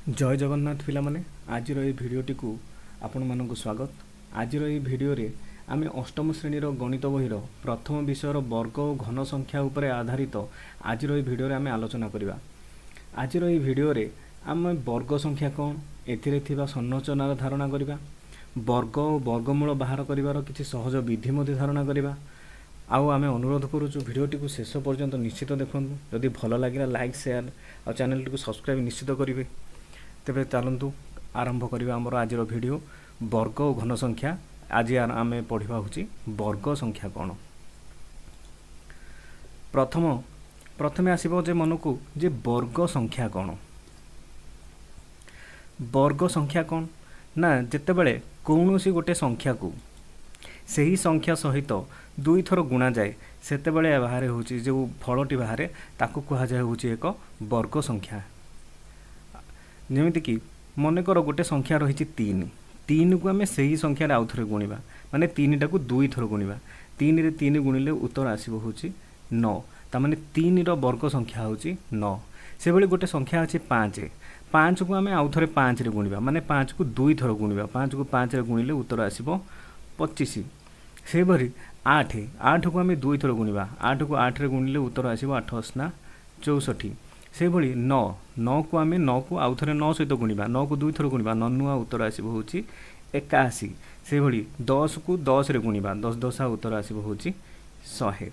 जय जगन्नाथ पिला माने आज भिडियोटी को आपण मानक स्वागत। आज भिडियो रे आमे अष्टम श्रेणी गणित बही प्रथम विषय वर्ग और घन संख्या उपरे आधारित आज भिडियो रे आमे आलोचना करिबा। आज भिडियो रे आमे वर्ग संख्या कौन एथिरे थिबा संरचनार धारणा करिबा, वर्ग और वर्गमूल बाहर करिवार किछि सहज विधि मध्ये धारणा करिबा। आउ आमे अनुरोध करूछु भिडियोटी को शेष पर्यंत निश्चित देखंतु। जदि भल लागिला लाइक शेयर और चैनल को सब्सक्राइब निश्चित करिवे। तेबे चलतु आरंभ करवा आमर आज भिडियो वर्ग और घन संख्या। आज आमे पढ़ा हूँ वर्ग संख्या कौन। प्रथमे आसब जे मन को जे वर्ग संख्या कौन। वर्ग संख्या कौन ना जितेबले कौनसी गोटे संख्या को सही संख्या सहित दुई थर गुणा जाए सेतेबले बाहर हूँ जो फलटी बाहर ताकू कह जाए हूँ एक वर्ग संख्या। जमीक मनकर गोटे संख्या रही तीन को आम से ही संख्यार आउ थे गुणा माने तीन टाक दुई थर गुणा तीन रे तीन गुणिले उत्तर आसो हूँ 9 तामाने तीन वर्ग संख्या हूँ 9। से भली गोटे संख्या अच्छी 5 को आम आउ थे 5 रे गुणा माने 5 को दुई थर गुणा 5 को 5 रे गुणिले उत्तर आसो 25। से भली 8 को आम दुई थर गुणा 8 को 8 रे गुणिले उत्तर आसो 8 8 64। से भली 9 को आम 9 को आउ थे 9 सहित गुणा 9 को दुई थर गुणा 9 नुआ उत्तर आसो हूँ 81। से भली 10 को 10 रे गुणा 10 10 उत्तर आसो हूँ 100।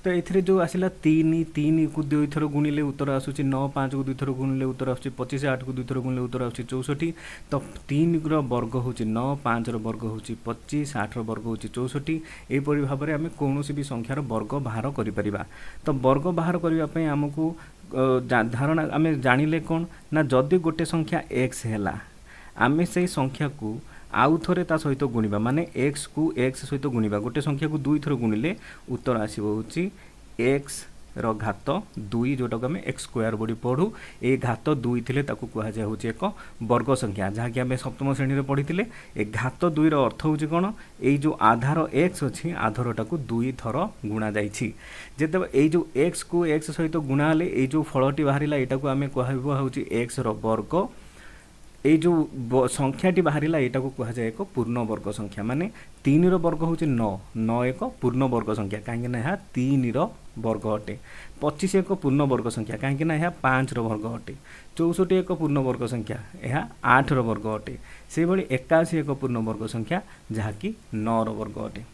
तो ये जो आसला तीन को दुई थर गुणिले उत्तर आसूँ 9, 5 को दुई थर गुणिले उत्तर आसूँ 25, 8 को दुई थर गुणिले उत्तर आसूँ 64। तो 3 वर्ग हूँ 9, 5 वर्ग हूँ 25, 8 वर्ग हूँ 64। यहपरी भाव में आम कौन भी संख्यार वर्ग बाहर करिपरिबा। तो वर्ग बाहर करने आमको धारणा आम जानिले कौन ना जदि गोटे संख्या x है आम से संख्या को आउ थे ता सहित गुणा माने x को x सहित गुणा गोटे संख्या को दुई थर गुणिले उत्तर आसो हूँ x रो घात 2 जोटा को आम x स्क्वायर बड़ी पढ़ू। ये घात 2 थिले ताकू कह जाए हूँ एक वर्ग संख्या जहाँकि आम सप्तम श्रेणी में पढ़ी थे। ए घात 2 रो अर्थ हूँ कौन ये जो आधार x अच्छी आधारटा को दुई थर गुणा जाइए। जिते ये जो x को x सहित गुणा हेले ये जो फलटी बाहर यहाँ को आम कह हूँ x रो वर्ग। ये जो संख्याटी बाहर यहाँ को कह जाए एक पूर्ण वर्ग संख्या माने 3 वर्ग हूँ 9 एक पूर्ण वर्ग संख्या कहीं यहाँ 3 वर्ग अटे। 25 एक पूर्ण वर्ग संख्या कहीं यहाँ 5 वर्ग अटे। 64 एक पूर्ण वर्ग संख्या यह 8 वर्ग अटे। से भली 81 एक पूर्ण वर्ग संख्या जहाँकि 9 वर्ग अटे।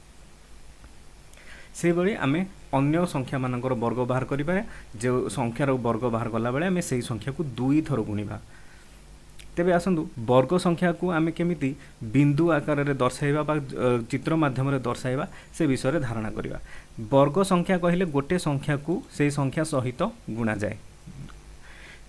से भली आमे अन्य संख्या मानकर वर्ग बाहर करिबा। जो संख्यार वर्ग बाहर कला बेले आमे सेही संख्या को दुई थर गुणिबा। तेबे आसंतु वर्ग संख्या को आमे केमिति बिंदु आकार रे दर्शाइबा बा चित्र माध्यम रे दर्शाइबा से विषय रे धारणा करिबा। वर्ग संख्या कहिले गोटे संख्या को से संख्या सहित गुणा जाए।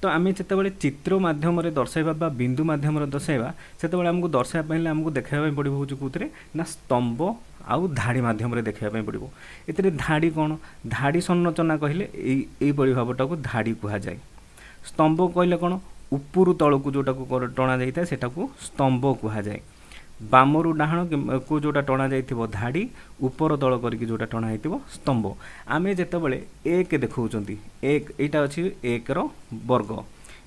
तो आमे जेतेबेले चित्र माध्यम रे दर्शाइबा बा बिंदु माध्यम रे दर्शाइबा सेतेबेले हमकु दर्शाइबा पहिले हमकु देखाइबा पड़िबो होछु कोतरे ना स्तंभ आउ धाड़ी माध्यम रे देखाइबा पड़िबो। एतरे धाड़ी कोन धाड़ी संरचना कहिले एई परि भावटा को धाड़ी कहा जाए। स्तंभ कहिले कोन उपरु तल को जोटा को टणा जाइए सेटा को स्तंभ कहा जाए। बामरु डाहण को जोटा टणा जाइथिबो धाड़ी ऊपर तल करके जोटा टणा होइथिबो स्तंभ। आमे जेतेबेले एक देखौचंती एक एटा अछि एक रो वर्ग।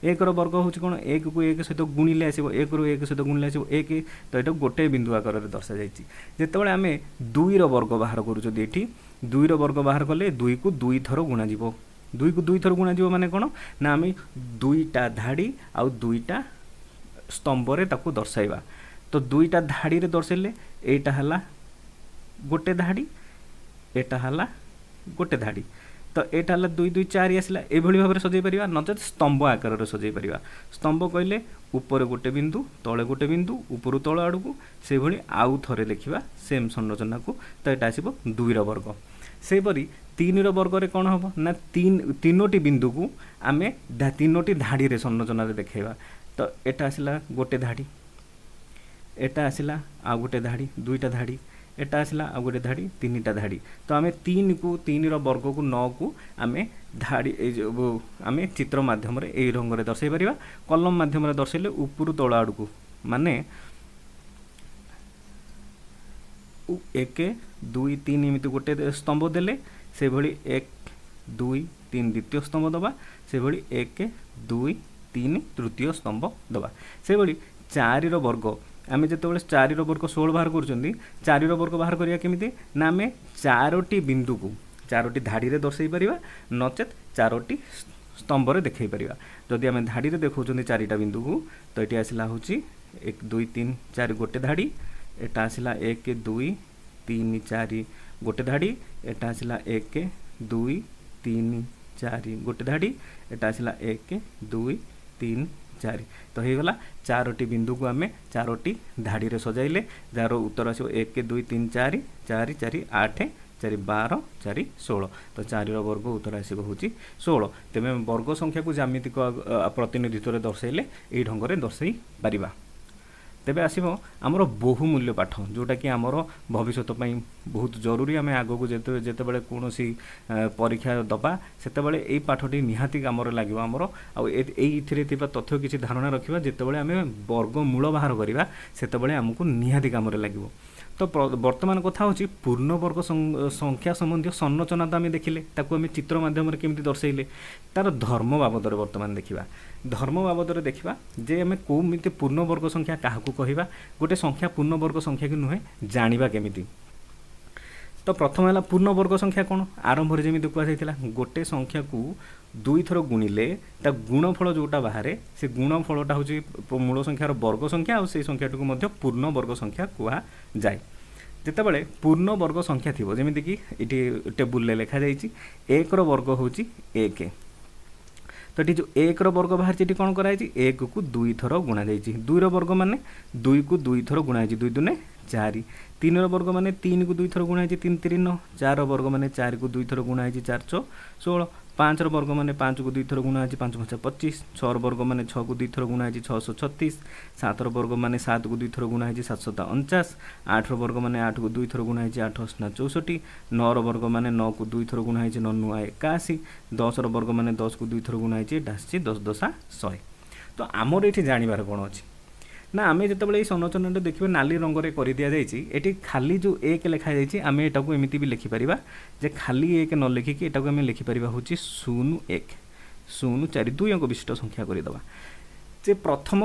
एक रो वर्ग होछि कोन एक को एक सहित गुणिले आसीबो 1 रो 1 सहित गुणिले आसीबो 1। तो एटा गोटे बिंदु आकार रे दर्शा जाइछि। जेतेबेले आमे 2 रो वर्ग बाहर करूचो एठी 2 रो वर्ग बाहर कले 2 को 2 थर गुणा जीवो 2 को 2 थर गुणा जीव माने कोन ना आम 2टा धाड़ी आउ 2टा स्तंभ रे ताकू दर्शाइबा। तो 2टा धाड़ी रे दर्शाइले एटा हला गोटे धाड़ी एटा हला गोटे धाड़ी। तो एटा हला 2 2 4 आसला ए भली भाबरे सजै परिबा नचेत स्तंभ आकार रे सजै परिबा। स्तंभ कहले ऊपर गोटे बिंदु तळे गोटे बिंदु ऊपर तळ आडू से भली आउ थरे लिखिबा सेम संरचना को। तो एटा आसीबो 2 रो वर्ग। से परी 3 रो वर्ग रे कोन हबो ना तीनोटी बिंदु को आमे तीनोटी धाड़ी रे संरचना रे देखाइबा। तो एटा आसला गोटे धाड़ी एटा आसला आ गोटे धाड़ी 2टा धाड़ी एटा आसला आ गोटे धाड़ी 3टा धाड़ी। तो आमे 3 को 3 रो वर्ग को 9 को आमे धाड़ी आमे चित्र माध्यम रे एई रंग रे दर्शाइ परिबा। कलम माध्यम रे दर्शाइले ऊपर तळ आडू को माने 1 2 3 एमिति गोटे स्तंभ देले से भली 1 2 3 द्वितीय स्तंभ दबा से भली 1 2 3 तृतीय स्तंभ दबा से भली 4 रो वर्ग आमे जेतेबेले 4 रो वर्ग 16 बाहर करछंती 4 रो वर्ग बाहर करिया केमिति ना आमे 4टी बिंदु को 4टी धाड़ी रे दर्शाई परिबा नचेत 4टी स्तंभ रे देखै परिबा जदि आमे धाड़ी रे देखौछंती 4टा बिंदु को तो एटी आसिला होची 1 2 3 4 गोटे धाड़ी एटा आसिला 1 2 3 4 गोटे धाड़ी एटा आसिला 1 2 3 4 गोटे धाड़ी एटा आसिला 1 2 3 4 तो हो गला 4टी बिंदु को आमे 4टी धाड़ी रे सजाइले जार उत्तर आसो 1 2 3 4 4 4 8 4 12 4 16 तो 4 रो वर्ग उत्तर आसो होची 16 तेमे वर्ग संख्या को ज्यामितिक प्रतिनिधित्व रे दर्शाइले एई ढंग रे दर्शाई परिबा तेबे आसीबो हमरो बहुमूल्य पाठ जोटा कि हमरो भविष्यत पई बहुत जरूरी आमे आगो को जेतेबेले कोनोसी परीक्षा दबा सेतेबेले एई पाठटी निहाती कामरे लागिबो हमरो आ एई थिरे थिबा तथ्य किछि धारणा रखिबा जेतेबेले आमे वर्ग मूल बाहर करिबा सेतेबेले हमकु निहाती कामरे लागिबो तो वर्तमान कथा होची पूर्ण वर्ग संख्या संबंधी संरचना तो आम देखिले ताकू आम चित्र माध्यम केमती दर्शाइले तार धर्म बाबद वर्तमान देखिबा धर्म बाबद देखिबा जे आम कोमिति पूर्ण वर्ग संख्या काहाकू कहिबा गोटे संख्या पूर्ण वर्ग संख्या कि नुहे जानिबा केमिति तो प्रथम है पूर्ण वर्ग संख्या कौन आरंभ जमी कहला गोटे संख्या को 2 थर गुणिले ता गुणफल जोटा बाहर से गुणफलटा हूँ मूल संख्यार वर्ग संख्या और से संख्याटी को पूर्ण वर्ग संख्या कह जाए जितेबाला पूर्ण वर्ग संख्या थी जमीक ये टेबुल लेखा जाइए 1 रो वर्ग हूँ 1 तो ये जो 1 रो वर्ग बाहर ये कौन कराई 1 को 2 थर गुणा जाइए 2 रो वर्ग माने 2 को 2 थर गुणाई 2 दूने 4 3 रो वर्ग माने 3 को 2 थर गुणाई 3 3 9 4 वर्ग माने 4 को 2 थर गुणाई 4 6 16 5 रो वर्ग माने 5 को 2 थर गुणाई 5 5 25 6 रो वर्ग माने 6 को 2 थर गुणाई 636 7 रो वर्ग माने 7 को 2 थर गुणाई 749 8 रो वर्ग माने 8 को 2 थर गुणाई 8 8 64 9 रो वर्ग माने 9 को 2 थर गुणाई 9 9 81 10 रो वर्ग माने 10 को 2 थर गुणाई 10 10 100 तो आमर ये जानिबार कौन अच्छी ना आम जिते संरचना देखिए नाली रंग में कर दि जाए खाली जो 1 लिखा जाए आम यहाँ को एमती भी लिखिपर जे खाली 1 न लिखिकी यहाँ को आम लिखिपर हूँ 0 1 0 4 2 अंक विशिष्ट संख्या करदे जे प्रथम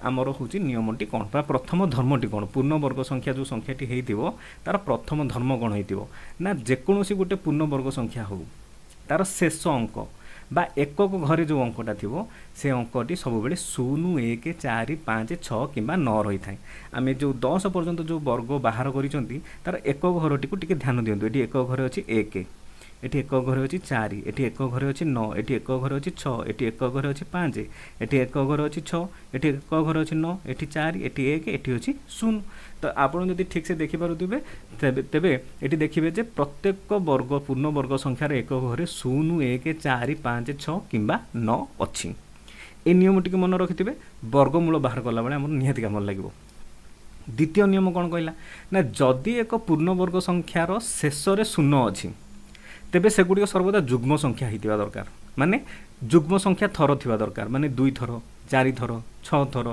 आमर हूँ नियमटी कौन प्रथम धर्मटी कौन पूर्ण वर्ग संख्या जो संख्याटी हो तार प्रथम धर्म कौन हो ना जेकोसी गोटे पूर्ण वर्ग संख्या हो तार शेष अंक बा एकक घरे जो अंकटा थी से अंकटी सब बेले 0 1 4 5 6 कि 9 रही था आम जो 10 पर्यंत जो वर्ग बाहर करी तार एकक घरटी को टिके ध्यान दिंतु ये एक घरे अच्छी 1 एटी एक घरे अच्छी 4 एटी एक घरे अच्छी 9 एटी एक घरे अच्छी 6 एटी एक घरे अच्छी 5 एटी एक घरे अच्छी 6 एटी एक घरे अच्छी 9 एटी 4 एटी 1 एटी अच्छी 0 तो आपड़ जब ठीक से देखिपे तेबे ये देखिए जे प्रत्येक वर्ग पूर्ण वर्ग संख्यार एक घरे 0 1 4 5 6 कि 9 अच्छी ए नियम टी मन रखि वर्गमूल बाहर कला बेले आम निहाती काम लगे द्वितीय नियम कौन कहला ना जदि एक पूर्ण वर्ग संख्यार शेष में 0 अच्छी तेबे सेगुड़ी सर्वदा जुग्म संख्या होता दरकार माने जुग्म संख्या थर थिबा दरकार माने 2 थर 4 थर 6 थर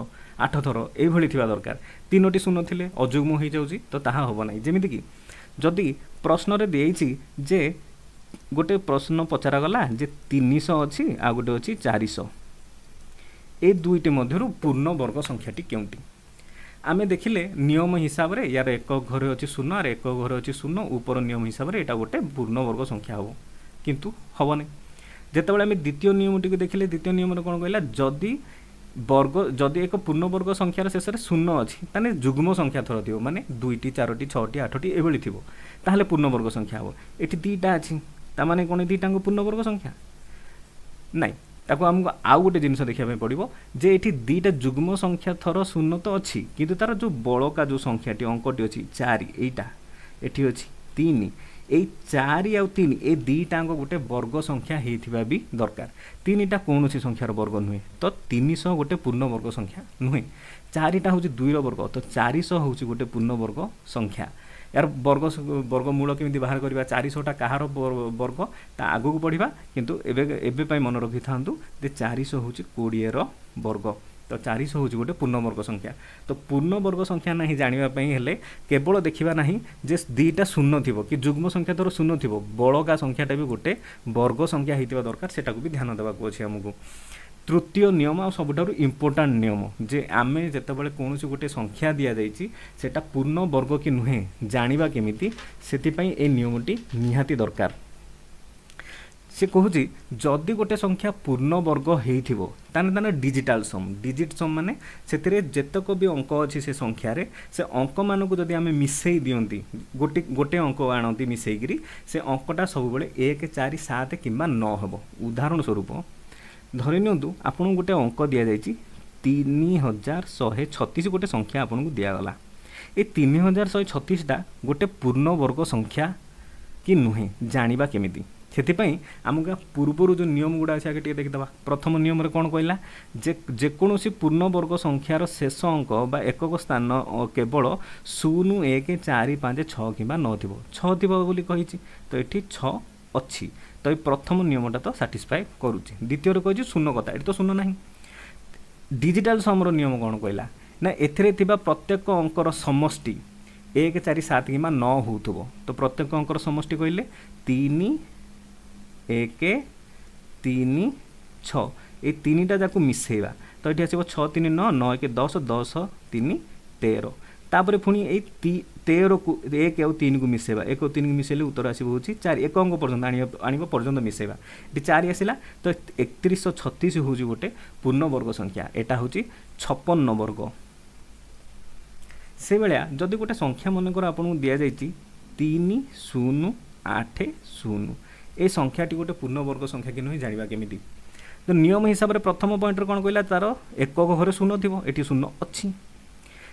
8 थर ये थिबा दरकार 3टी 0 थिले अजुग्म हो जाउची तो ताहा होबो नै जेमिति कि जदि प्रश्न रे देइछि जे गोटे प्रश्न पचरा गला जे 300 अछि आ गोटे अछि 400 ए दुईटी मध्यरु पूर्ण वर्ग संख्याटी केउंटी आमे देखिले नियम हिसाब रे यार एक घरे अच्छी 0 और एक घरे अच्छी 0 ऊपर नियम हिसाब रे एटा गोटे पूर्ण वर्ग संख्या हो किंतु हबो नै जेतेबेले आमे द्वितीय नियम टी देखिले द्वितीय नियम रे कोन कहला जदि वर्ग जदि एक पूर्ण वर्ग संख्यार शेष में 0 अच्छी ताने जुग्म संख्या थर थी माने 2टी 4टी 6टी 8टी एभली थिबो ताहले पूर्ण वर्ग संख्या हो एठी 2टा अच्छी ता माने कोन 2टा पूर्ण वर्ग संख्या नाइ ताको हमको आउ गोटे जिनस देखा पड़ो जे ये 2टा जुग्म संख्या थर 0 तो अच्छी किंतु तार जो बड़का जो संख्याटी अंकटी अच्छी 4 एटा एठी अच्छी 3 ए 4 आउ 3 ए 2टा गोटे वर्ग संख्या होता भी दरकार 3टा कौन संख्यार वर्ग नुहे तो 300 गोटे पूर्ण वर्ग संख्या नुहे 4टा हूँ 2 वर्ग तो 400 हूँ गोटे पूर्ण वर्ग संख्या यार वर्ग वर्गमूल केमी बाहर करवा 400टा कहार वर्ग ता आग को बढ़ा किंतु एबे मन रखि था 400 हूँ 20 वर्ग तो 400 हूँ गोटे पूर्णवर्ग संख्या। तो पूर्णवर्ग संख्या ना जानापी हेले केवल देखा ना जे दुईटा शून्य थी कि जुग्म संख्या धर शून्य थी बड़का संख्याटा भी गोटे वर्ग संख्या होता दरकार सेटा भी ध्यान देवा अच्छे आमको। तृतीय नियम आ सबुठारु इम्पोर्टाट नियम जे आमे जेतेबेले कौन गोटे संख्या दि जाइए सेटा पूर्ण वर्ग कि नुहे जानिबा केमिति सेतिपई ए नियमटी निहाती दरकार। से कहूँ जदि गोटे संख्या पूर्ण वर्ग होइथिबो ताने डिजिटल सम डिजिट सम माने सेतिरे जेतक भी अंक अच्छी से संख्यार से अंक मानक जदि आमे मिसई दियंती गोटे गोटे अंक आणती मिसईकरी से अंकटा सब बेले 1 4 7 किंबा 9 हेबो। उदाहरण स्वरूप धरि नियंतु आपन गोटे अंक दि जाइए 3136 गोटे संख्या आपन को दिगला ये 3136टा गोटे पूर्ण वर्ग संख्या कि नुहे जानिबा केमिति सेतिपई आमको पूर्वर जो नियम गुड़ा अच्छे आगे देखीदा। प्रथम नियम कौन कहला जेकोसी पूर्ण वर्ग संख्यार शेष अंक बा एकक स्थान केवल 0 1 4 5 6 कि 9 थी 6 थी बोली कही तो ये 6 अच्छी तो ये प्रथम नियमटा तो साटिस्फाए करुच्ची। द्वितीय कही शून्य कथा ये तो शून्य ना। डिजिटल समर नियम कौन कहला ना एथिरे थिबा प्रत्येक अंकर समष्टि 1 4 7 कि 9 होउथबो तो प्रत्येक अंकर समष्टि कहले 3 1 3 6 ये तीनटा जाको मिसेवा तो ये आसो 6 3 9 9 1 10 10 3 13 तापर पुणी ये 13 को 1 और 3 को मिसेवा 1 और 3 को मिसेले उत्तर आसो 4 एक अंक पर्यंत आनिबा पर्यंत मिसेवा ये 4 आसला तो 3136 हूँ गोटे पूर्ण वर्ग संख्या एटा हूँ 56 वर्ग। से भाया जदि गोटे संख्या मनकर आपको दि जाइए 3 0 8 0 ये संख्याटी गोटे पूर्ण वर्ग संख्या कि नुहे जानिबा केमिति। तो नियम हिसाब से प्रथम पॉइंट कौन कहला तार एकक घरे शून्य थी ये शून्य अच्छी।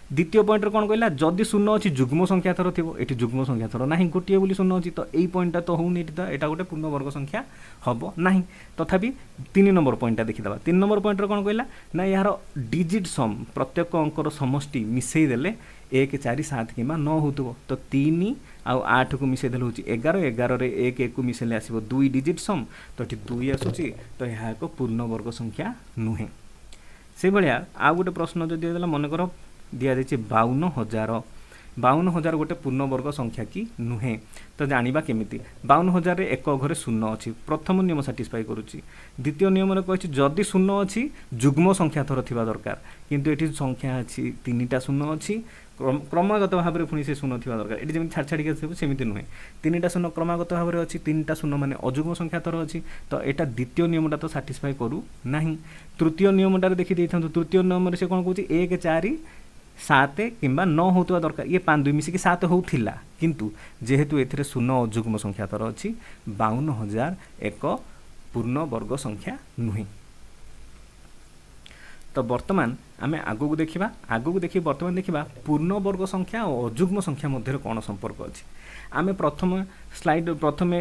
द्वितीय पॉइंट कौन कहला जदि शून्य अच्छी जुग्म संख्या थर थी ये जुग्म संख्या थर ना गोटे बोली शून्य अच्छी तो यही पॉइंटा तो होनी यहाँ गोटे पूर्ण वर्ग संख्या हम ना तथापि 3 नंबर पॉइंटा देखीदा। 3 नंबर पॉइंट कौन कहला ना यार डिजिट सम प्रत्येक अंकर समष्टि मिसई देले 1 4 7 कि 9 होउथबो तो 3 आउ 8 को मिसई देले होची 11 11 रे 1 1 को मिसेले आसीबो 2 डिजिट सम तो ये 2 आसुची तो यह एक पूर्ण वर्ग संख्या नुहे। से भाया आ गोटे प्रश्न जो दिला मन कर दि जाइए 52,000 52,000 गोटे पूर्ण वर्ग संख्या कि नुहे तो जानिबा केमिति। 52,000 एक घरे शून्य अच्छी प्रथम नियम साटिस्फाई करुच्ची। द्वितीय नियम कही जदि शून्य अच्छी जुग्म संख्या थर थिबा दरकार किंतु ये संख्या अच्छी 3टा शून्य अच्छी क्रमागत भाव में पुणी से शून्य थी दरकार ये जमी छाड़ छाड़ी सेमती नुहे 3टा शून्य क्रमागत भाव में अच्छी 3टा शून्य माने अजुग्म संख्या थर अच्छी तो यहाँ द्वितीय नियमटा तो साटिस्फाई करू ना। तृतीय नियमटार देखी था तृतीय नियम से कौन कहूँ 1 4 7 कि 9 होता दरकार ये 5 2 मिसिकी 7 होता किंतु जेहेतु ए शून्य अजुग्म संख्या थर अच्छी 52,000 एक पूर्ण वर्ग संख्या नुहे। तो वर्तमान आम आगू देखी वर्तमान देखा पूर्ण वर्ग संख्या और अजुग्म संख्या मध्य कौन संपर्क अच्छी। आम प्रथम स्लाइड प्रथम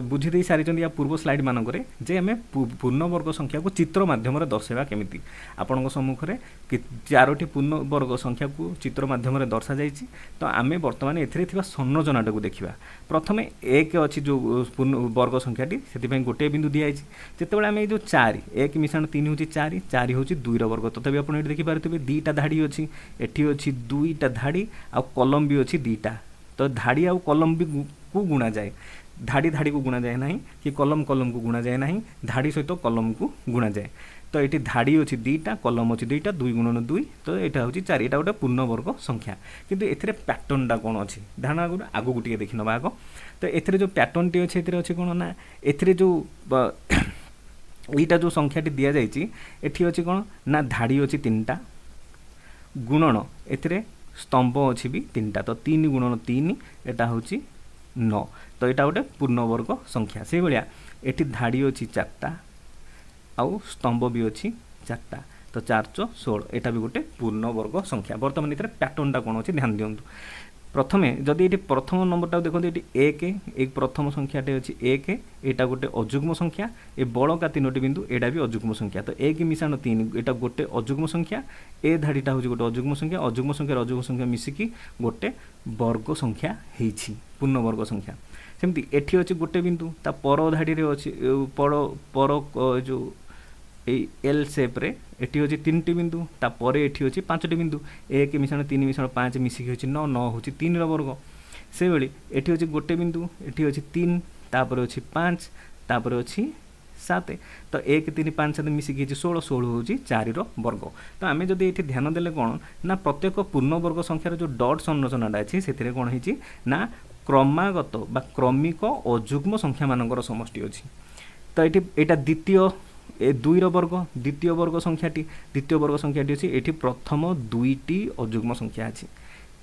बुझी सारी या पूर्व स्लाइड मानक जे आम पूर्ण वर्ग संख्या को चित्र माध्यम दर्शाइबा केमिति आपण सम्मुखें 4टी पूर्ण वर्ग संख्या को चित्र माध्यम दर्शा जाइए। तो आम वर्तमान ए संरचनाटा को देखा प्रथम 1 अच्छी जो पूर्ण वर्ग संख्याटी से गोटे बिंदु दिखाई जिते आम जो 4 1 मिश्रण 3 हूँ 4 4 हूँ 2 वर्ग तथापि आप देखिपारे 2टा धाड़ी अच्छी एटी अच्छी 2टा धाड़ी आ कलम भी अच्छी 2टा तो धाड़ी आउ कलम भी को गुणा जाए धाड़ी धाड़ी को गुणा जाए ना कि कलम कलम को गुणा जाए ना धाड़ी सहित कलम को गुणा जाए। तो ये धाड़ी अच्छी 2टा कलम अच्छी 2टा 2 गुणन 2 तो यहाँ हूँ 4 यहाँ गोटे पूर्ण वर्ग संख्या किंतु ए पैटर्नटा कौन अच्छी ध्यान आगू को देखी नवा आग। तो ए जो पैटर्न टी अच्छे अच्छे कौन ना ए जो यहीटा जो संख्याटी दि जाइए एटी अच्छी कौन ना धाड़ी अच्छी 3टा गुणन ए स्तंभ अच्छी भी 3टा तो 3 गुणन 3 यहाँ हूँ 9 तो यहाँ गोटे पूर्ण वर्ग संख्या से भाया ये धाड़ी अच्छी 4टा आउ स्तंभ भी अच्छी 4टा तो 4 4 16 यहाँ भी गोटे पूर्ण वर्ग संख्या। बर्तमान ये पैटर्नटा कौन अच्छी ध्यान दिंतु प्रथमे जदि ये प्रथम नंबरटा देखते ये 1 प्रथम संख्याटे अच्छी 1 यहाँ गोटे अजुग्म संख्या ये बड़का 3टी बिंदु यहाँ भी अजुग्म संख्या तो 1 मिश्रण 3 यहाँ गोटे अजुग्म संख्या ए धाड़ीटा हूँ गोटे अजुग्म संख्या अजुग्म संख्या मिसिकी गोटे वर्ग संख्या होती पूर्ण वर्ग संख्या। सेमती एठी अच्छी गोटे बिंदु ता पर धाड़ी अच्छी पर जो एल सेप्रे एटी होची 3टी बिंदु तापर एटी होची 5टी बिंदु 1 मिश्रण 3 मिश्रण 5 मिसिकी होची 9 9 होची 3 रो वर्ग से बेली एटी होची गोटे बिंदु एटी होची 3 तापर होची 5 तापर होची 7 तो 1 3 5 7 मिसिकी होची 16 16 होची 4 रो वर्ग तो आमे जदी एठी ध्यान देले कोन ना प्रत्येक पूर्ण वर्ग संख्यार जो डॉट संरचनाटा अछि सेथिरे कोन हिची ना क्रमागत बा क्रमिक अयुग्म संख्या मानकर समष्टि अछि तो एठी एटा द्वितीय ए 2 रो वर्ग द्वितीय वर्ग संख्याटी अछि एठी प्रथम 2टी अयुग्म संख्या अछि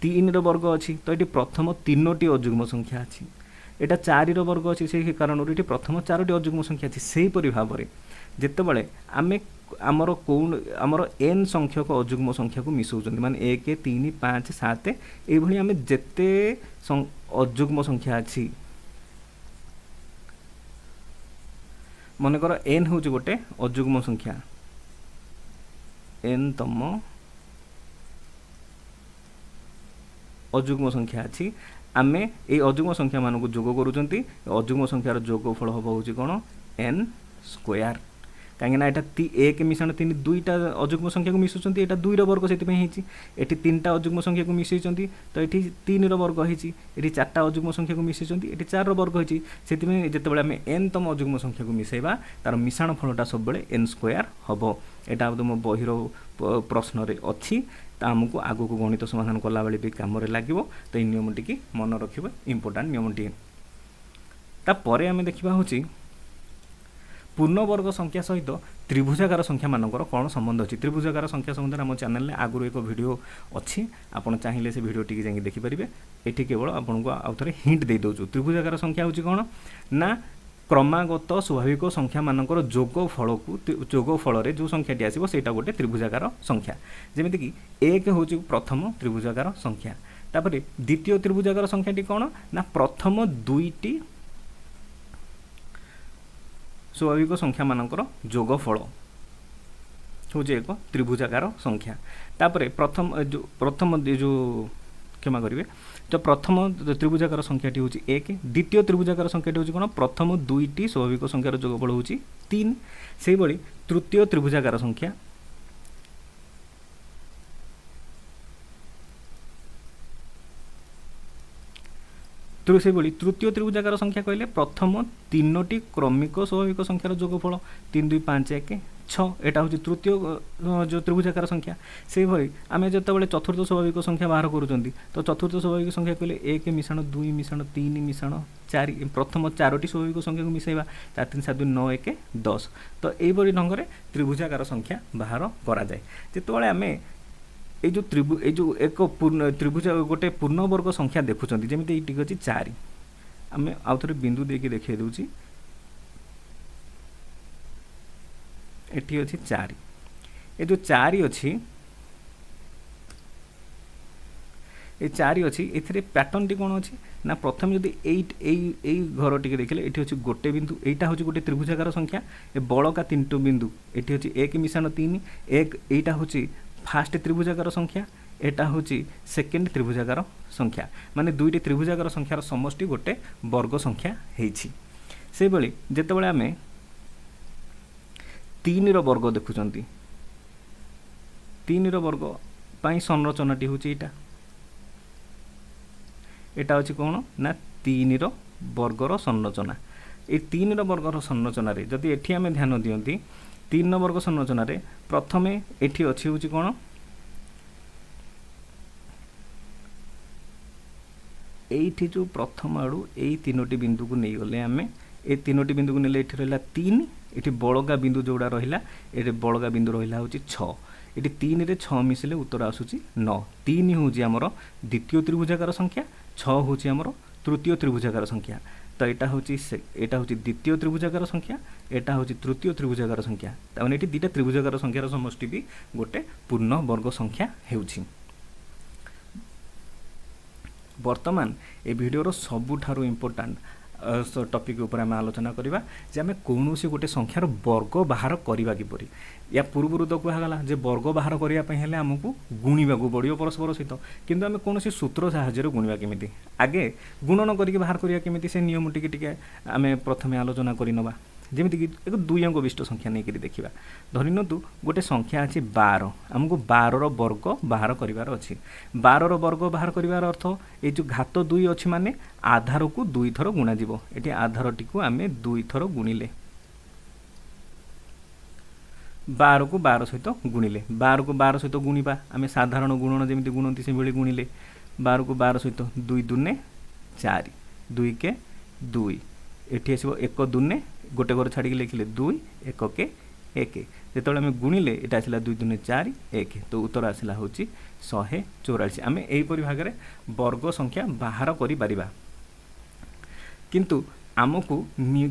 3 रो वर्ग अछि तो एठी प्रथम 3टी अयुग्म संख्या अछि एटा 4 रो वर्ग अछि से कारण एठी प्रथम 4टी अयुग्म संख्या अछि सेही परि भाबरे जेतेबेले आमे आमर n संख्यक अयुग्म संख्या को मिसौचंदी माने 1 3 5 7 ए भली आमे जेते अयुग्म संख्या अछि मन कर n हूँ गोटे अयुग्म संख्या n तम अयुग्म संख्या अच्छी आमे ये अयुग्म संख्या मान को जोग करूचंती अयुग्म संख्यार जोगफल हम हूँ कौन n स्क्वायर कहीं ना एक मिश्रण 3 2टा अयुग्म संख्या को मिसुचंती एटा 2 रो वर्ग सेति पई एटी 3टा अयुग्म संख्या को मिसैचंती तो एटी 3 रो वर्ग हिची एटी 4टा अयुग्म संख्या को मिसैचंती एटी 4 रो वर्ग हिची सेति में जेतेबेले हमें n तम अयुग्म संख्या को मिसैबा तार मिश्रण फलटा सब बेले n स्क्वायर हबो एटा तुम बहिरो प्रश्न रे अछि ता हमको आगु को गणित समाधान कला बेले भी काम रे लागिवो तो इ नियम टिकी मन रखिबो इंपोर्टेंट नियम टी ता परे हमें देखिबा होची पूर्ण वर्ग संख्या सहित त्रिभुजाकार संख्या मानकर कौन संबंध अच्छी त्रिभुजाकार संख्या संबंध आम चैनल में आगु एक वीडियो अच्छी आपड़ चाहिए से वीडियो टी जाकि देखिपारे ये केवल आपको आउ थे हिंट दे दौचु त्रिभुजाकार संख्या हूँ कौन ना क्रमागत स्वाभाविक संख्या मानकर जोगफल को जोगफल जो संख्याटी आसो सेटा गोटे त्रिभुजाकार संख्या जमीक कि 1 हूँ प्रथम त्रिभुजाकार संख्या तापर द्वितीय त्रिभुजाकार संख्याटी कौन ना प्रथम 2टी स्वाभाविक संख्या मानकर जोगफल हूँ एक त्रिभुजाकार संख्या तापर प्रथम जो क्षमा करेंगे तो प्रथम त्रिभुजाकार संख्याटी हूँ 1 द्वितीय त्रिभुजाकार संख्याटी हूँ कौन प्रथम 2टी स्वाभाविक संख्यार जोगफल हूँ 3 से भली तृतीय त्रिभुजाकार संख्या से भली तृतीय त्रिभुजाकार संख्या कहले प्रथम 3टी क्रमिक स्वाभाविक संख्यार जोगफल 3 2 5 1 6 एटा हूँ तृतीय जो त्रिभुजाकार संख्या से भली आम जिते चतुर्थ स्वाभाविक संख्या बाहर करूँ तो चतुर्थ स्वाभाविक संख्या कहले 1 मिश्रण 2 मिश्रण 3 मिश्रण 4 प्रथम 4टी स्वाभाविक संख्या को मिसेबा 4 3 7 2 9 1 10 तो यही ढंग से त्रिभुजाकार संख्या बाहर करा जाए जिते आम जो एक पूर्ण त्रिभुज गोटे पूर्ण वर्ग संख्या देखुं जमी ये अच्छी 4 आम आउ थे बिंदु देके देखा दूची एटी अच्छी 4 ये जो 4 अच्छी ये 4 अच्छी ए पैटर्न टी कौन अच्छी ना प्रथम जब यही घर टी देखिले ये अच्छी गोटे बिंदु यहाँ हूँ गोटे त्रिभुजाकार संख्या ए बड़का 3टी बिंदु ये अच्छी 1 मिश्रण 3 1 यहाँ हूँ फास्ट त्रिभुजाकार संख्या एटा हूँ सेकेंड त्रिभुजाकार संख्या माने 2टी त्रिभुजाकार संख्यार समष्टि गोटे वर्ग संख्या होइछि से भली जेतेबेले आमे 3 रो वर्ग देखुचंती 3 रो वर्ग पाई संरचनाटी हूँ एटा हूँ कौन ना 3 रो वर्गर संरचना ये 3 रो वर्गर संरचना रे जदि एठी आमे ध्यान दियंती 3 वर्ग संरचना रे प्रथमे एठी अछि हूँ कौन एठी जो प्रथम आड़ू यही 3टी बिंदु को नहीं गले आमे ए 3टी बिंदु को नेले एठी रहला 3 एठी बड़का बिंदु जोड़ा रहिला एठी बड़का बिंदु रहिला होची 6 एठी 3 रे 6 मिसले उत्तर आसुची 9 3 होची हमर द्वितीय त्रिभुजाकार संख्या 6 होची हमर तृतीय त्रिभुजाकार संख्या तो यहाँ हूँ द्वितीय त्रिभुजाकार संख्या यहाँ हूँ तृतीय त्रिभुजाकार संख्या ताने ये 2टा त्रिभुजाकार संख्यार समष्टि भी गोटे पूर्ण वर्ग संख्या होउछि वर्तमान ए वीडियोर सबुठारु इम्पोर्टाट टॉपिक ऊपर आम आलोचना करवा जे आम कौन गोटे संख्यार वर्ग बाहर करवा किपरि या पूर्व तो कहला जे वर्ग बाहर करने आमको गुणा पड़ो परस्पर सहित किंतु आम कौन सूत्र साहाय्य गुणा केमी आगे गुणन करके बाहर करवा केमी से नियम टी आम प्रथम आलोचना करनवा जमीक एक 2 अंक विशिष्ट संख्या नहीं करी देखा धरी नियंतु गोटे संख्या अच्छी 12 आमको 12 वर्ग बाहर करार अच्छी 12 वर्ग बाहर करार अर्थ ये जो घात 2 अच्छी माने आधार को 2 थर गुणा जीवो ये आधार टी को आम 2 थर गुणिले 12 को 12 सहित गुणिले 12 को 12 सहित गुणा आम साधारण गुणन जमी गुणती से गुणिले 12 को 12 सहित 2 दूने 4 2 के 2 ये आसो 1 दूने गोटे घर छाड़ी लिखिले 2 1 के 1 जो आम गुणिले ये आसला 2 दूने 4 1 तो उत्तर आसला हूँ 144 आम यहीपरि भाग में वर्ग संख्या बाहर करिपरिबा किंतु आमको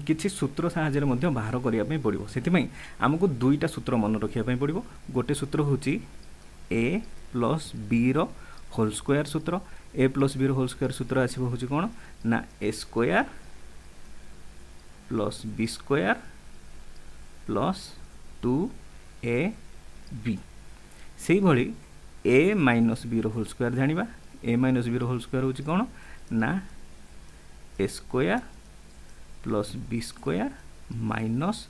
किसी सूत्र साहाय्य बाहर करने पड़ो से आमको 2टा सूत्र मन रखापी पड़ो गोटे सूत्र हूँ A plus B whole square सूत्र A plus B whole square सूत्र आसो हूँ कौन ना A square plus B square plus 2 A B से भली A minus B whole square जानिबा A minus B whole square हूँ कौन ना A square plus B square minus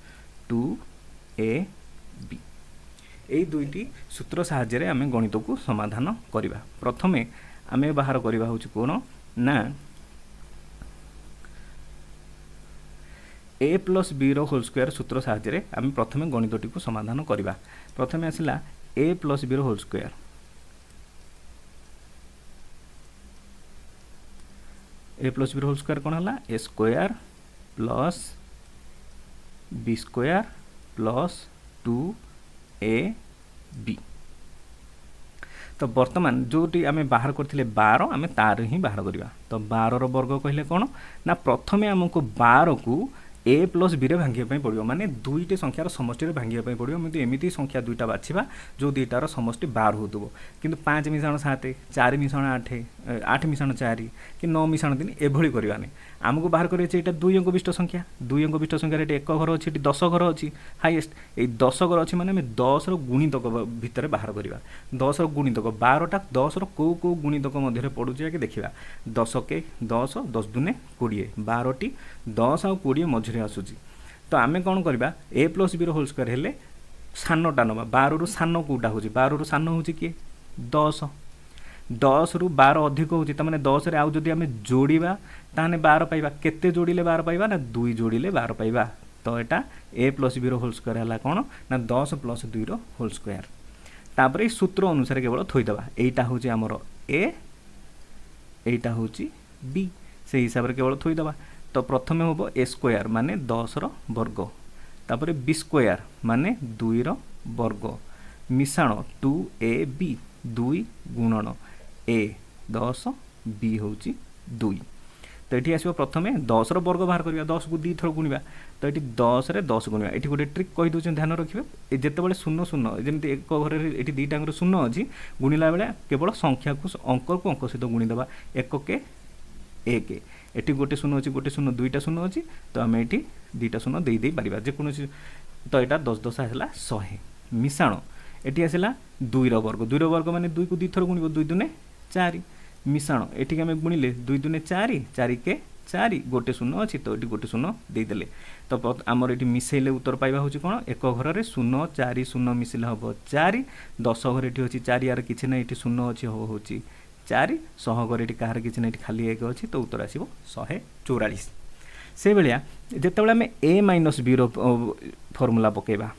2 A B यही दुईटी सूत्र साहाय्य आम गणित को समाधान करवा प्रथमे आम बाहर करवा हूँ कौन ना ए प्लस बी होल स्क्वायर सूत्र साहाय्य आम प्रथमे गणितटी को समाधान करवा प्रथमे आसला A plus B whole square A plus B whole square कौन है A square plus B square plus 2 A B तो वर्तमान जोटी आम बाहर करथिले 12 आम तार ही बाहर करवा तो 12 वर्ग कहले कौन ना प्रथमे आमको 12 को ए प्लस बी भांगे पड़ो माने 2टी संख्यार समष्टि भांगे पड़ो एमती संख्या 2टा बाछा जो 2टार समष्टि 12 होतबो किंतु 5 मिश्रण 7 4 मिश्रण 8 8 मिश्रण 4 कि 9 मिश्रण 3 एभली करवानी आमको बाहर कर 2 अंक विशिष्ट संख्या 2 अंक विशिष्ट संख्या ये 1 घर अच्छी 10 घर अच्छी हाईएस्ट ये 10 घर अच्छी माने 10 गुणितक भितर बाहर करवा 10 गुणितक 12टा 10 कौ कौ गुणितक मध्य पड़ुचे कि देखा 10 के 10 10 दूने 20 12टी 10 आ 20 मझे आसूची तो आम कौन करवा ए प्लस बी होल स्क्वायर हेले सानटा नवा 12 रु सान कौटा हूँ 12 रु सान हूँ किए 10 10 रु 12 अधिक होची तमाने 10 रे आउ जदि आमे जोड़ीबा ताने 12 पाइबा केते जोड़िले 12 पाइबा ना 2 जोड़िले 12 पाइबा तो एटा ए प्लस बी होल स्क्वायर हला कोन ना 10 प्लस 2 रो होल स्क्वायर तापर सूत्र अनुसार केवल थोइदबा एटा होची हमर ए एटा होची बी से हिसाब रे केवल थोइदबा तो प्रथमे होबो ए स्क्वायर माने 10 रो वर्ग तापर बी स्क्वायर माने 2 रो वर्ग मिश्रण 2 ए बी 2 गुणन ए 10 बी होची 2 तो ये आसो प्रथमे 10 रो वर्ग बाहर करवा 10 को 2 थर गुणवा तो ये 10 रे 10 गुणवा ये गोटे ट्रिक कही दूसरे ध्यान रखिए जिते शून्य शून्य जमी एक घर ये 2टांग शून्य अच्छी गुणिला बेले केवल संख्या को अंक को अंक सहित गुणीदे 1 के 1 ये गोटे शून्य अच्छी गोटे शून्य 2टा शून्य अच्छी तो आम ये 2टा शून्य दे पार जेकोसी तो यहाँ 10 10 आसला 100 मिश्रण ये आसला 2 रो वर्ग 2 रो वर्ग माने 2 को 2 थर गुणिब 2 दूने 4 मिश्रण ये आम गुणिले 2 दूने 4 4 के 4 गोटे शून्य अच्छी तो ये गोटे शून्य देदेले तो आमर ये मिसेले उत्तर पाइबा हूँ कौन एक घर में शून्य 4 शून्य मिसिले हम 4 10 घर ये अच्छी 4 यार किसी ना ये शून्य अच्छी हम हूँ 4 100 घर ये कहार किसी ना ये खाली 1 अच्छी तो उत्तर आसो 144 से भाया जिते आम ए माइनस बी फर्मूला पकेबा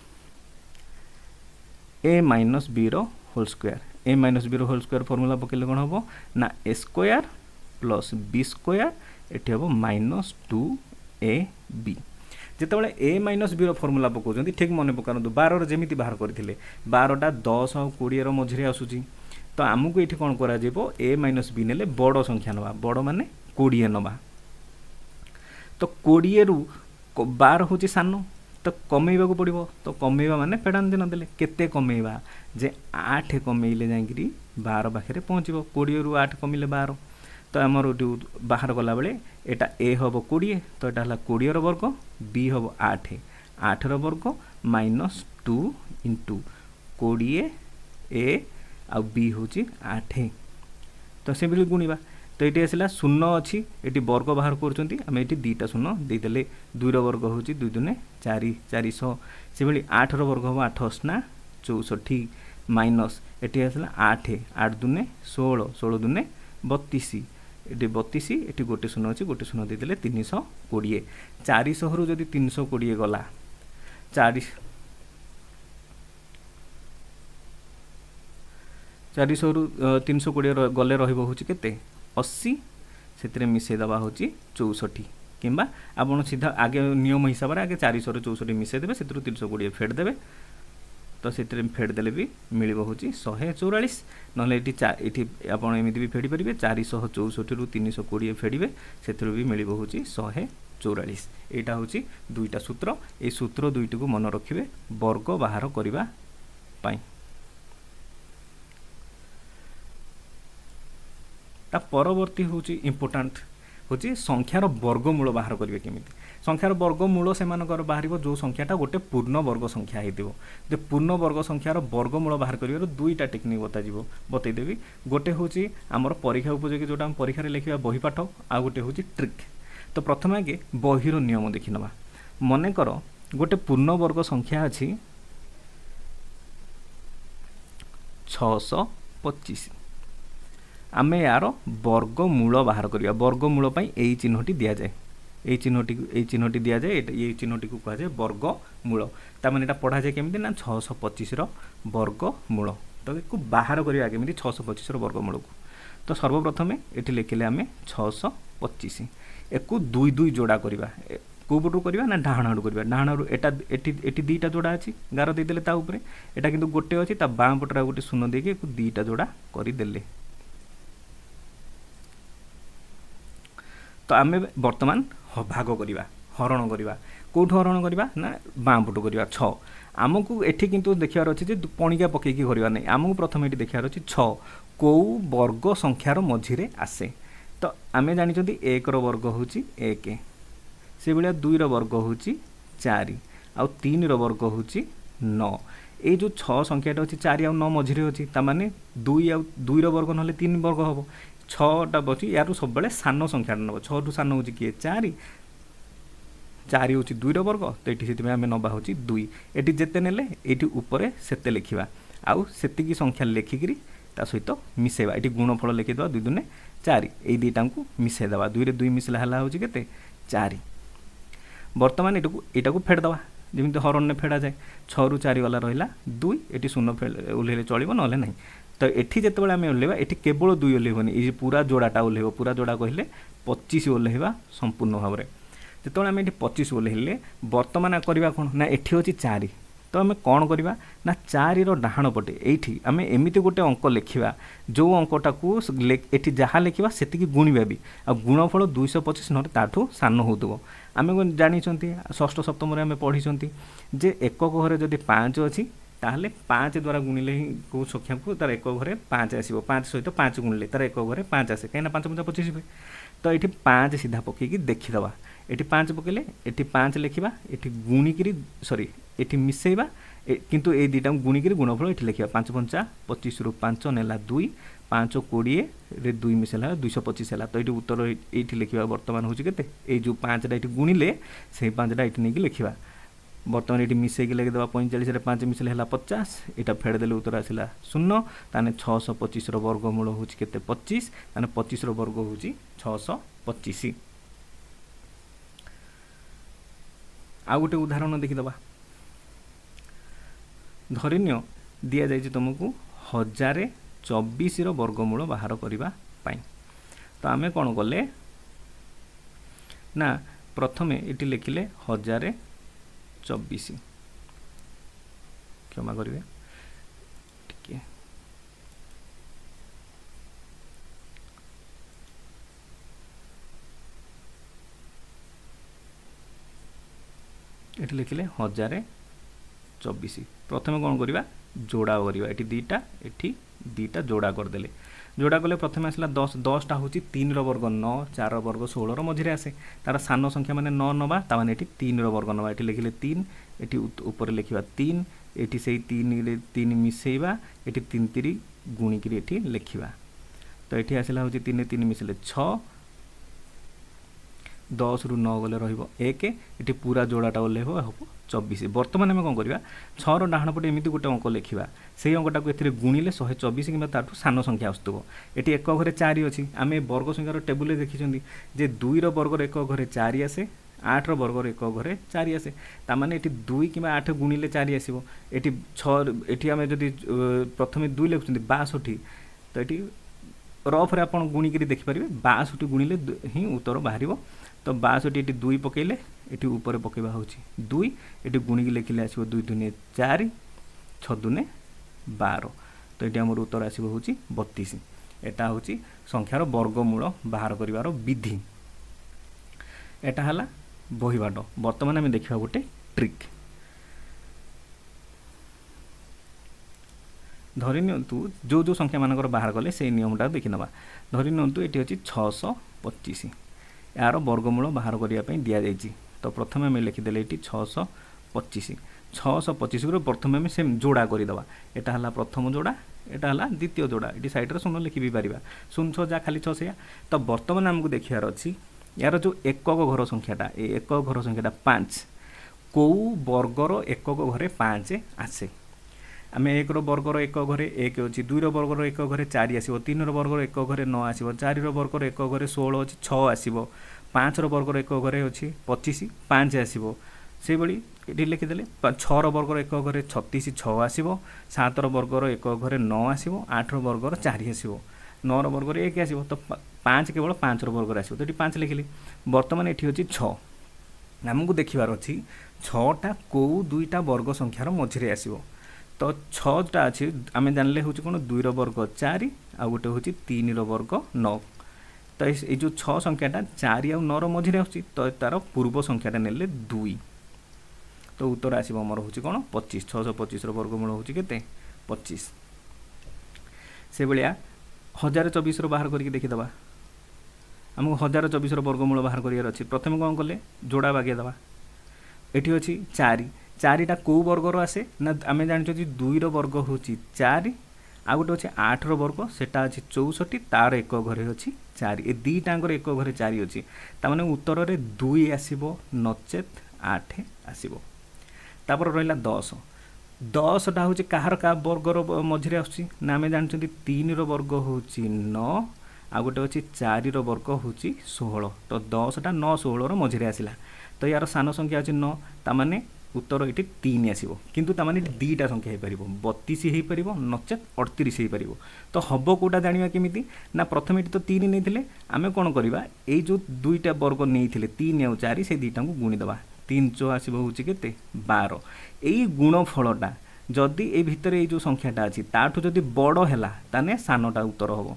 A minus B whole square A minus B whole square formula पकेले कौन हम ना A square plus B square ये हम माइनस 2 ए बी जिते ए माइनस बी फर्मूला पकाउछन्ति ठीक मन पकानु 12 जमी बाहर करथिले 12टा 10 और 20 मझे आसूची तो आमको ये कौन करा ए माइनस बी नेले बड़ संख्या नवा बड़ माने 20 नवा तो 20 रु 12 हूँ सान तो कमेवा को पड़ो तो कमेवा माने पेड़ांती नदेले केते कमेवा जे 8 कमेले जाकि 12 पाखे पहुँचब 20 रु 8 कमिले 12 तो आमर बाहर गला बेले एटा ए हम 20 तो यहाँ है 20 रो वर्ग बी हम 8 8 रो वर्ग माइनस 2 इंटू 20 ए आ बी हूँ 8 तो से गुणवा तो ये आसला शून्य अच्छी ये वर्ग बाहर करें ये दुईटा शून्य देदेले 2 वर्ग हूँ 2 दूने 4 400 से भाई 8 वर्ग हम 8 8 64 माइनस ये आसला 8 8 दूने 16 16 दूने 32 ये 32 ये गोटे शून्य अच्छी गोटे शून्य देदेले 320 400 रु जदि 320 गला 400 रु 320 गले रही 80 से मिसेदेवा हूँ 64 किंबा आप सीधा आगे नियम हिसाब से आगे 400 रु 64 मिसेदेवे से 320 फेडदेवे तो से फेडदेले भी मिल हूँ 144 ना ये आपमती भी फेडी पारे 464 रु 320 फेडे से भी मिल हूँ 144 यहाँ हूँ दुईटा सूत्र ये सूत्र दुईटी को मन रखिए वर्ग बाहर करने ता परवर्ती हूँ इम्पोर्टाट हूँ संख्यार वर्गमूल बाहर करेंगे केमी संख्यार वर्गमूल से बाहर जो संख्याटा गोटे पूर्ण वर्ग संख्या हो पूर्ण वर्ग संख्यार वर्गमूल बाहर कर दुईटा टेक्निक बतईदेवी गोटे हूँ आमर परीक्षा उपयोगी जोटा परीक्षा लिखा बहीपाठ आ गोटे हूँ ट्रिक तो प्रथम आगे बहीर नियम देखी नवा मनकर गोटे पूर्ण वर्ग संख्या अच्छी 625 आमे यार वर्गमूल बाहर करिया वर्गमूल पई एई चिन्हटी दिया जाए एई चिन्हटी दिया जाए ये चिन्हटी को कहा जाए वर्गमूल ता माने एटा पढ़ा जाए केमिति ना 625 रो वर्गमूल तो को बाहर करिया केमिति 625 रो वर्गमूल को तो सर्वप्रथम एठी लिखिले आमे 625 एको दुई दुई जोड़ा करिवा को पटू करिवा ना डाहाण आडू करिवा डाहाण आडू एटा एठी दुईटा जोड़ा अछि गार दे देले ता ऊपर एटा किंतु गोटे अछि ता बाम पटरा गोटे शून्य देके एको दुईटा जोड़ा करि देले तो आमे वर्तमान भाग करवा हरण करवा कौटू हरण करवा ना बाम पटू करवा 6 आमको एठी किंतु देखियार अछि जे पणिका पकेकी करवा नै आमको प्रथम एठी देखियार अछि 6 को वर्ग संख्यार मझिरे आसे तो आमे जानि छथि 1 रो वर्ग होछि 1 से बेला 2 रो वर्ग होछि 4 आ 3 रो वर्ग होछि 9 ए जो 6 संख्याटा अछि 4 आ 9 मझिरे अछि ता माने 2 आ 2 रो वर्ग नहले 3 वर्ग हबो 6टा बची यार सब सान संख्या नब 6 सान हूँ किए 4 4 हूँ 2 वर्ग तो ये आम नवा हूँ 2 ये जिते ने ये ऊपर सेते लिखा आउ से संख्या लिखिकी सहित मिसेवा ये गुणफल लिखिद 2 दूने 4 ये दुईटा को मिसेदेवा 2 रे 2 मिसला हूँ के 4 बर्तमान यहाँ को फेड़देवा जमी हरण ने फेड़ा जाए 6 रु 4 वाला रहा 2 ये शून्य ओह्लैले चलो ना ना तो एठी जिते आम ओह्लैवा ये केवल 2 ओह्लैबनी ये पूरा जोड़ाटा ओह्लैब पूरा जोड़ा कहले 25 ओह्लैबा संपूर्ण भाव में जो आम ये 25 ओह्लैले बर्तमान करवा कौन ना एठी अच्छी 4 तो आम कौन करवा ना 4 रो डाहाण पटे एठी आम एमती गोटे अंक लिखा जो अंकटा को एठी जहाँ लिखा से गुणवा भी आ गुणफल 225 ना ताठू सान हो आम जानी षष्ठ सप्तम आम पढ़ी जे एक घरे जदि 5 अच्छी ताहले 5 द्वारा गुणिले ही को संख्या को तार एक घरे 5 आसो 5 सहित 5 गुणिले तार एक घरे 5 आसे कहीं 5 5 25 हुए तो ये 5 सीधा पकईकी देखीदवा ये 5 पकईले ये 5 लिखा ये गुणिकी सॉरी ये मिसेवा किंतु ये दुईटा गुणिकी गुणफल ये लिखा 5 5 25 रु 5 नेला 2 5 20 रे 2 मिसेला 225 है तो ये उत्तर ये लिखा बर्तमान हूँ के जो 5टा ये गुणिले से 5टा ये नहीं लिखा बर्तमान ये मिसेक लिखिदेवा 45 5 मिसले है 50 यहाँ फेड़देले उत्तर आसला 0 ताने 625 वर्गमूल हूँ के 25 ताने 25 वर्ग हूँ 625 आ गोटे उदाहरण देखीदवा धरिनिय दि जाए तुमको 1024 वर्गमूल बाहर करने तो आम कौन कले ना प्रथम ये लिखिले 1024 क्षमा करेंगे टिके ये लिखिले 1024 प्रथम कौन करवा जोड़ा करवा ये दीटा ये दीटा जोड़ा करदे जोड़ा कले प्रथम आसला 10 10टा हूँ 3 वर्ग 9 4 वर्ग 16 मझे आसे तार सान संख्या माने 9 नवा ताने ये 3 वर्ग नवा ये लिखिले 3 ये ऊपर लिखा 3 ये से 3 रे 3 मिसेवा ये 3 3 गुणिकी ये लिखा तो तो ये आसला हूँ 3 3 मिसिले 6 10 रु 9 गले रही 1 ये पूरा जोड़ाटा ओल्ल हम 24 बर्तमान आम कौन करवा 6 डाण पटे एमती गोटे अंक लिखा से अंकटा को ए गुणिले 124 कि सान संख्या आसुव ये एक घरे 4 अच्छी आम वर्ग संख्यार टेबुल देखी जे 2 वर्गर एक घरे 4 आसे 8 वर्गर एक घरे 4 आसे ताने ये 2 कि 8 गुणिले 4 आसो ये 6 ये आम जब प्रथम 2 लिखुं 62 तो ये रफरे आप गुणिक देखिपारे 62 गुणिले ही उत्तर बाहर तो 62 ये 2 पकईले ये ऊपर पकईवा हूँ 2 ये गुणिक लिखिले आसो 2 दूने 4 6 दूने 12 तो ये आम उत्तर आसो हूँ 32 एटा हूँ संख्यार वर्गमूल बाहर करिवार विधि एटा हला बहिबाट बर्तमान आम देखा गोटे ट्रिक धरी नियंतु जो जो संख्या मानकर बाहर कले से नियमटा देखी नवा धरी नियंतु ये अच्छी 625 यार वर्गमूल बाहर करने दि जाइए तो प्रथम आम लिखिदे ये 625 625 प्रथम आम से जोड़ा करदे यहाँ है प्रथम जोड़ा यहाँ है द्वितीय जोड़ा ये सैड्रे 0 लिखि भी पार 0 6 जहाँ खाली 6 से तो बर्तमान आमको देखार अच्छी यार जो एकक घर संख्याटा एकक घर संख्याटा 5 कौ वर्गर एकक घरे 5 आसे आम 1 वर्गर एक घरे 1 अच्छी 2 वर्गर एक घरे 4 आसो 3 वर्गर एक घरे 9 आसो 4 वर्गर एक घरे 16 अच्छी 6 आसो 5 वर्गर एक घरे अच्छी 25 5 आसो से भाई ये लिखिदे 6 वर्गर एक घरे 36 6 आसो 7 वर्गर एक घरे 9 आसो 8 वर्गर 4 आसो 9 वर्गर 1 आसो तो 5 केवल 5 वर्गर आसो तो ये 5 लिखिली बर्तमान ये अच्छी 6 आमको देखार अच्छी 6टा कौ 2टा वर्ग संख्यार मझे आसो तो 6टा अच्छी आम जानले हूँ कौन 2 वर्ग 4 आ गोटे हूँ 3 वर्ग 9 तो ये जो 6 संख्याटा 4 आ 9 मझे आस तार पूर्व संख्याटा ने 2 तो उत्तर आसो आमर हूँ कौन 25 625 वर्गमूल हूँ के 25 से भाया 1024 बाहर करके देखीदे आमको 1024 वर्गमूल बाहर करार अच्छी प्रथम कौन कले जोड़ा बागे दवा ये अच्छी 4टा कौ वर्गर आसे ना आम जानते 2 वर्ग हूँ 4 आ गोटे अच्छे 8 वर्ग सेटा अच्छी 64 तार एक घरे अच्छी 4 ये दुईटांगर एक घरे 4 अच्छी ताने उत्तर में 2 आसो नचेत 8 आसो तापर रहा 10 10टा हूँ कहार का वर्गर मझे आसूँ ना आम जानते 3 वर्ग हूँ 9 आ गोटे अच्छी 4 वर्ग हूँ 16 तो 10टा 9 16 मझे आसला तो यार सान संख्या अच्छी 9 ताने उत्तर ये 3 आसो किंतु ताने 2टा संख्या हो 32 हो पार नचेत 38 हो पार तो हम कौटा जाना केमी ना प्रथम ये तो 3 नहीं आम कौन करवा ये जो 2टा वर्ग नहीं 3 आ 4 से 2टा को गुणीदे 3 चौ आसो हूँ के 12 यही गुणफलटा जदि ये भितर ये जो संख्याटा अच्छी ताठू जदि बड़ है ताने सानटा उत्तर हम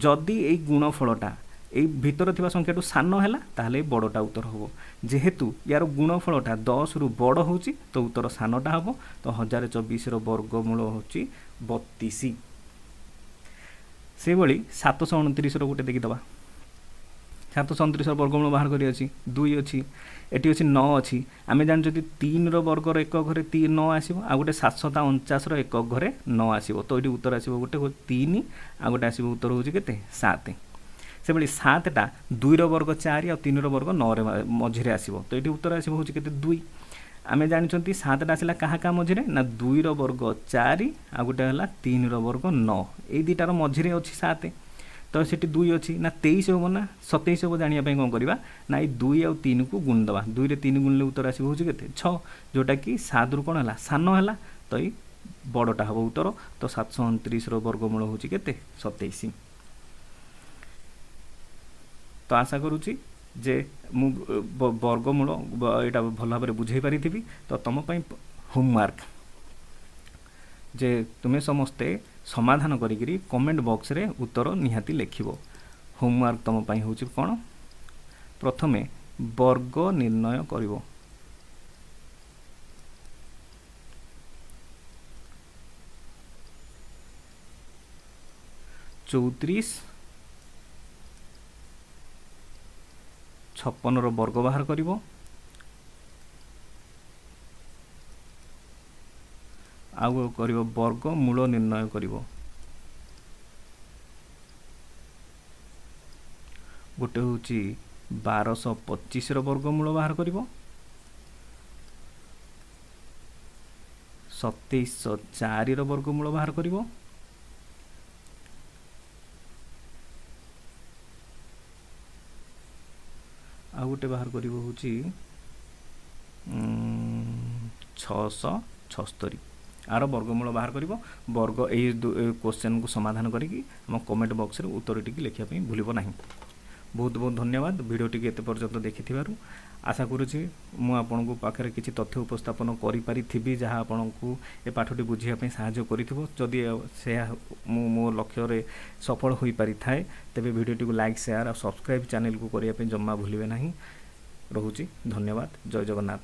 जदि ये गुणफलटा ये भितर थिबा संख्याटू सान है ताहले बड़टा उत्तर हम जेहेतु यार गुणफलटा 10 रु बड़ हो तो उत्तर सानटा हम तो 1024 वर्गमूल हूँ 32 से भाई 729 गोटे देखीदे 729 वर्गमूल बाहर कर 2 अच्छी ये अच्छी 9 अच्छी आम जानते 3 वर्गर एक घरे 9 आसो आ गोटे 749 एक घरे 9 आसो तो ये उत्तर आसो गोटे 3 आ गोटे आसो उत्तर हूँ के 7 से भाई 7टा 2 वर्ग 4 आ 3 वर्ग 9 मझे आसो तो ये उत्तर आसो हूँ के 2 आम जानते 7टा आसला क्या मझे ना 2 वर्ग 4 आ गोटे है 3 वर्ग 9 ये दुटार मझे अच्छी 7 तो सीटी 2 अच्छी ना 23 हम ना 27 हम जानापी कौन करवा ना ये 2 आ 3 को गुणीदे 2 रे 3 गुणिले उत्तर आसो हूँ के 6 जोटा कि 7 रु कौन है सान है तो ये बड़टा हम उत्तर तो 729 वर्गमूल हूँ के 27 तो आशा करुँची जे मु वर्गमूल यहाँ भल भाव बुझे पारि तो तुम होमवर्क जे तुम्हें समस्ते समाधान करी कमेंट बॉक्स रे उत्तर निहाती लिखिबो होमवर्क तुम हूँ कौन प्रथमे वर्ग निर्णय करिवो 34 56 वर्ग बाहर करिवो आउ करिवो वर्ग मूल निर्णय करिवो गोटे हूँ 1225 वर्गमूल बाहर कर 2704 वर्गमूल बाहर कर आ गोटे बाहर कर 676 आर वर्गमूल बाहर कर वर्ग यही क्वेश्चन को समाधान करी कमेंट बॉक्स रे उत्तर टी लिखापी भूल ना। बहुत बहुत धन्यवाद वीडियोटी एत पर्यंत देखि आशा करुँची मु आपन को पाखे किसी तथ्य उपस्थापन करी जहाँ आपन को ए पाठटी बुझापी साहाय्य करिथिबो। जदि से मो लक्ष्य रे सफल हो पारि थाए तेबे वीडियोटी को लाइक शेयर और सब्सक्राइब चैनल को करिया पे जम्मा भूलिबे नहीं। रहुची धन्यवाद। जय जगन्नाथ।